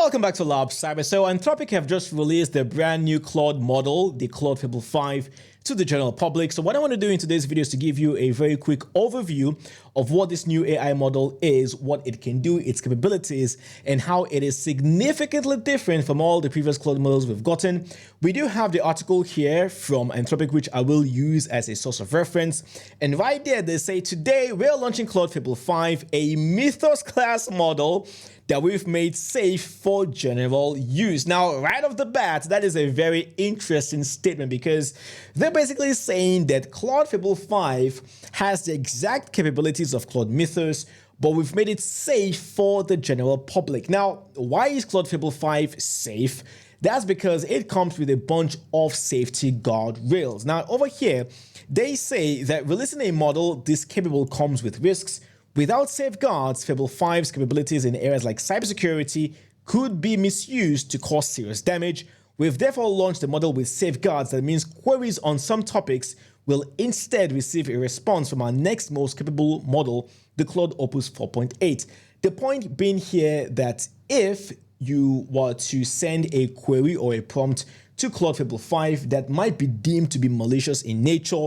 Welcome back to Lab Cyber. So Anthropic have just released their brand new Claude model, the Claude Fable 5, to the general public. So what I want to do in today's video is to give you a very quick overview of what this new AI model is, what it can do, its capabilities, and how it is significantly different from all the previous Claude models we've gotten. We do have the article here from Anthropic, which I will use as a source of reference. And right there, they say, today we're launching Claude Fable 5, a Mythos class model that we've made safe for general use. Now, right off the bat, that is a very interesting statement because they're basically saying that Claude Fable 5 has the exact capabilities of Claude Mythos, but we've made it safe for the general public. Now, why is Claude Fable 5 safe? That's because it comes with a bunch of safety guardrails. Now, over here, they say that releasing a model this capable comes with risks. Without safeguards, Fable 5's capabilities in areas like cybersecurity could be misused to cause serious damage. We've therefore launched a model with safeguards that means queries on some topics will instead receive a response from our next most capable model, the Claude Opus 4.8. The point being here that if you were to send a query or a prompt to Claude Fable 5 that might be deemed to be malicious in nature,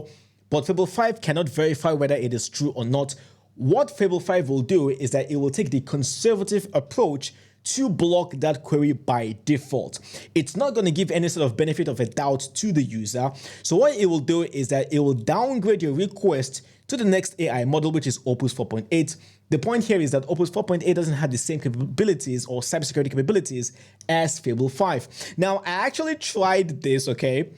but Fable 5 cannot verify whether it is true or not, what Fable 5 will do is that it will take the conservative approach to block that query by default. It's not going to give any sort of benefit of a doubt to the user. So what it will do is that it will downgrade your request to the next AI model, which is Opus 4.8. The point here is that Opus 4.8 doesn't have the same capabilities or cybersecurity capabilities as Fable 5. Now, I actually tried this, okay?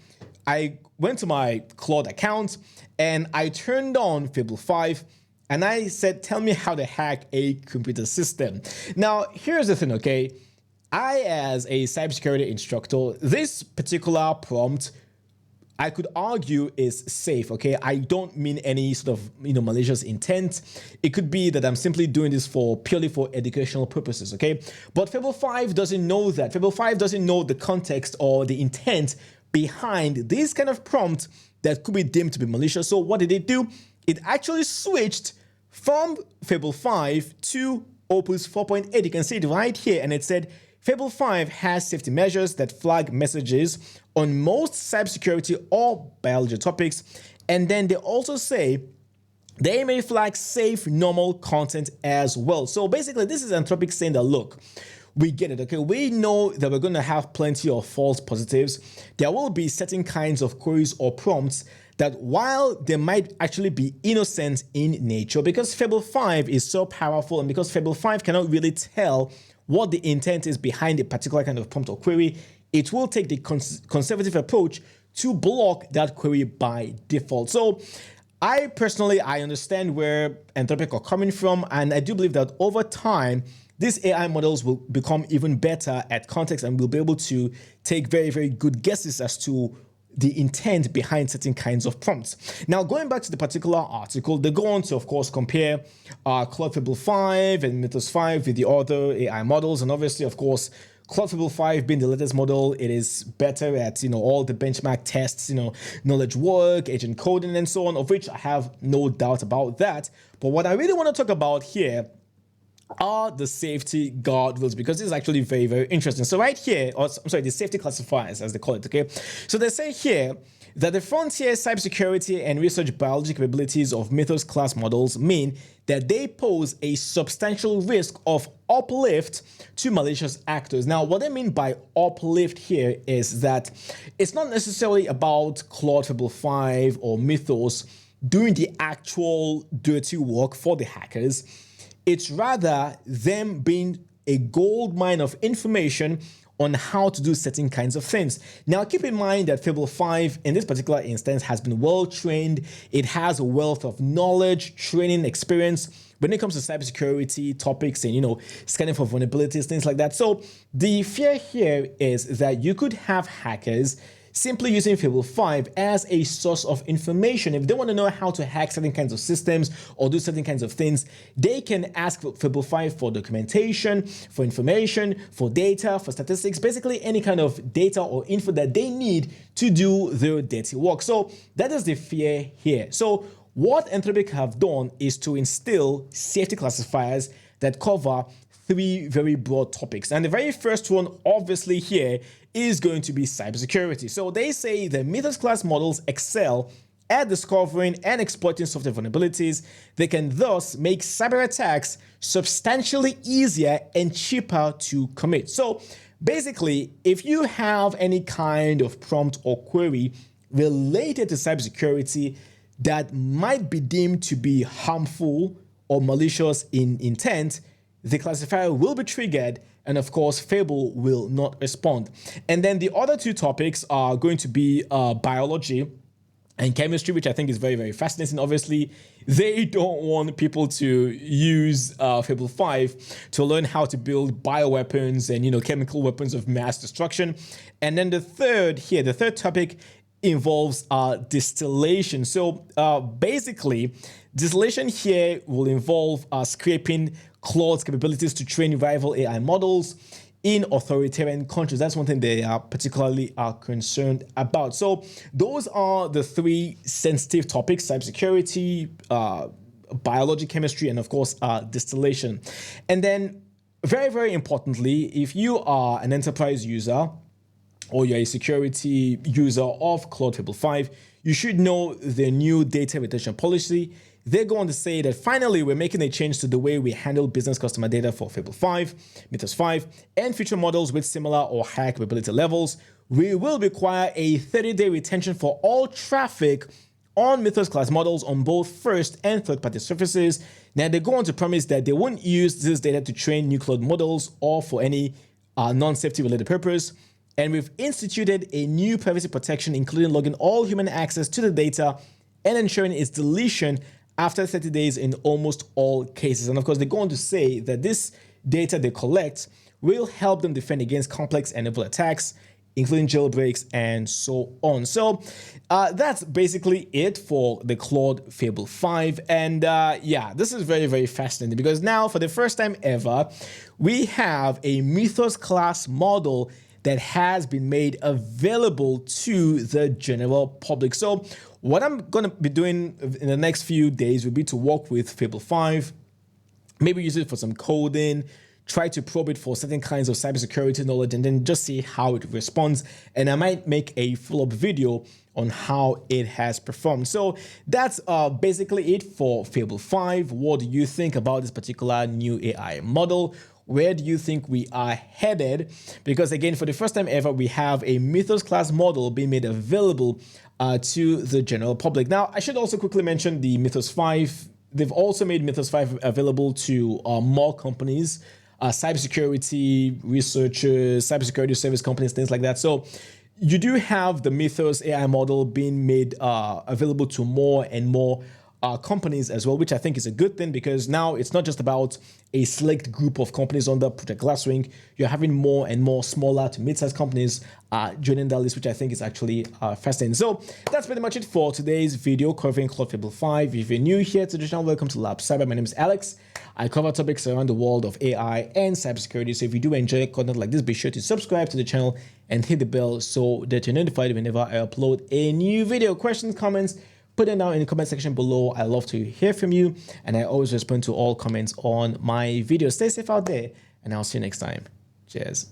I went to my Claude account and I turned on Fable 5. And I said, tell me how to hack a computer system. Now, here's the thing, okay? I, as a cybersecurity instructor, this particular prompt, I could argue is safe, okay? I don't mean any sort of, malicious intent. It could be that I'm simply doing this purely for educational purposes, okay? But Fable 5 doesn't know that. Fable 5 doesn't know the context or the intent behind this kind of prompt that could be deemed to be malicious. So what did it do? It actually switched from Fable 5 to Opus 4.8. You can see it right here, and it said Fable 5 has safety measures that flag messages on most cybersecurity or biology topics, and then they also say they may flag safe normal content as well. So basically, this is Anthropic saying that, look, we get it, okay? We know that we're going to have plenty of false positives. There will be certain kinds of queries or prompts that while they might actually be innocent in nature, because Fable 5 is so powerful and because Fable 5 cannot really tell what the intent is behind a particular kind of prompt or query, it will take the conservative approach to block that query by default. So I personally understand where Anthropic are coming from, and I do believe that over time, these AI models will become even better at context and will be able to take very, very good guesses as to the intent behind certain kinds of prompts. Now, going back to the particular article, they go on to, of course, compare Claude Fable 5 and Mythos 5 with the other AI models. And obviously, of course, Claude Fable 5 being the latest model, it is better at, all the benchmark tests, knowledge work, agent coding, and so on, of which I have no doubt about that. But what I really want to talk about here are the safety guardrails, because this is actually very, very interesting. So right here, the safety classifiers, as they call it, okay? So they say here that the frontier cybersecurity and research biology capabilities of Mythos class models mean that they pose a substantial risk of uplift to malicious actors. Now, what I mean by uplift here is that it's not necessarily about Claude Fable 5 or Mythos doing the actual dirty work for the hackers. It's rather them being a gold mine of information on how to do certain kinds of things. Now, keep in mind that Fable 5, in this particular instance, has been well trained. It has a wealth of knowledge, training, experience when it comes to cybersecurity topics and, scanning for vulnerabilities, things like that. So the fear here is that you could have hackers simply using Fable 5 as a source of information. If they want to know how to hack certain kinds of systems or do certain kinds of things, they can ask Fable 5 for documentation, for information, for data, for statistics, basically any kind of data or info that they need to do their dirty work. So that is the fear here. So what Anthropic have done is to instill safety classifiers that cover three very broad topics. And the very first one, obviously here, is going to be cybersecurity. So they say the Mythos class models excel at discovering and exploiting software vulnerabilities. They can thus make cyber attacks substantially easier and cheaper to commit. So basically, if you have any kind of prompt or query related to cybersecurity that might be deemed to be harmful or malicious in intent, the classifier will be triggered, and of course, Fable will not respond. And then the other two topics are going to be biology and chemistry, which I think is very, very fascinating. Obviously, they don't want people to use Fable 5 to learn how to build bioweapons and, chemical weapons of mass destruction. And then the third topic involves distillation. So basically, distillation here will involve scraping Claude's capabilities to train rival AI models in authoritarian countries. That's one thing they are particularly concerned about. So those are the three sensitive topics: cybersecurity, biology, chemistry, and of course, distillation. And then very, very importantly, if you are an enterprise user or you're a security user of Claude Fable 5, you should know the new data retention policy. They go on to say that finally, we're making a change to the way we handle business customer data for Fable 5, Mythos 5, and future models with similar or higher capability levels. We will require a 30-day retention for all traffic on Mythos class models on both first and third-party surfaces. Now, they go on to promise that they won't use this data to train new Claude models or for any non-safety related purpose. And we've instituted a new privacy protection, including logging all human access to the data and ensuring its deletion after 30 days in almost all cases. And of course, they go on to say that this data they collect will help them defend against complex and novel attacks, including jailbreaks and so on. So that's basically it for the Claude Fable 5. And yeah, this is very, very fascinating because now for the first time ever, we have a Mythos class model that has been made available to the general public. So what I'm going to be doing in the next few days will be to work with Fable 5, maybe use it for some coding, try to probe it for certain kinds of cybersecurity knowledge, and then just see how it responds. And I might make a follow-up video on how it has performed. So that's basically it for Fable 5. What do you think about this particular new AI model? Where do you think we are headed? Because again, for the first time ever, we have a Mythos class model being made available to the general public. Now, I should also quickly mention the Mythos 5. They've also made Mythos 5 available to more companies, cybersecurity researchers, cybersecurity service companies, things like that. So you do have the Mythos AI model being made available to more and more companies as well, which I think is a good thing because now it's not just about a select group of companies under Project Glasswing. You're having more and more smaller to mid-sized companies joining that list, which I think is actually fascinating. So that's pretty much it for today's video covering Claude Fable 5. If you're new here to the channel, welcome to Lab Cyber. My name is Alex. I cover topics around the world of AI and cybersecurity. So if you do enjoy content like this, be sure to subscribe to the channel and hit the bell so that you're notified whenever I upload a new video. Questions, comments, put it down in the comment section below. I love to hear from you, and I always respond to all comments on my videos. Stay safe out there, and I'll see you next time. Cheers.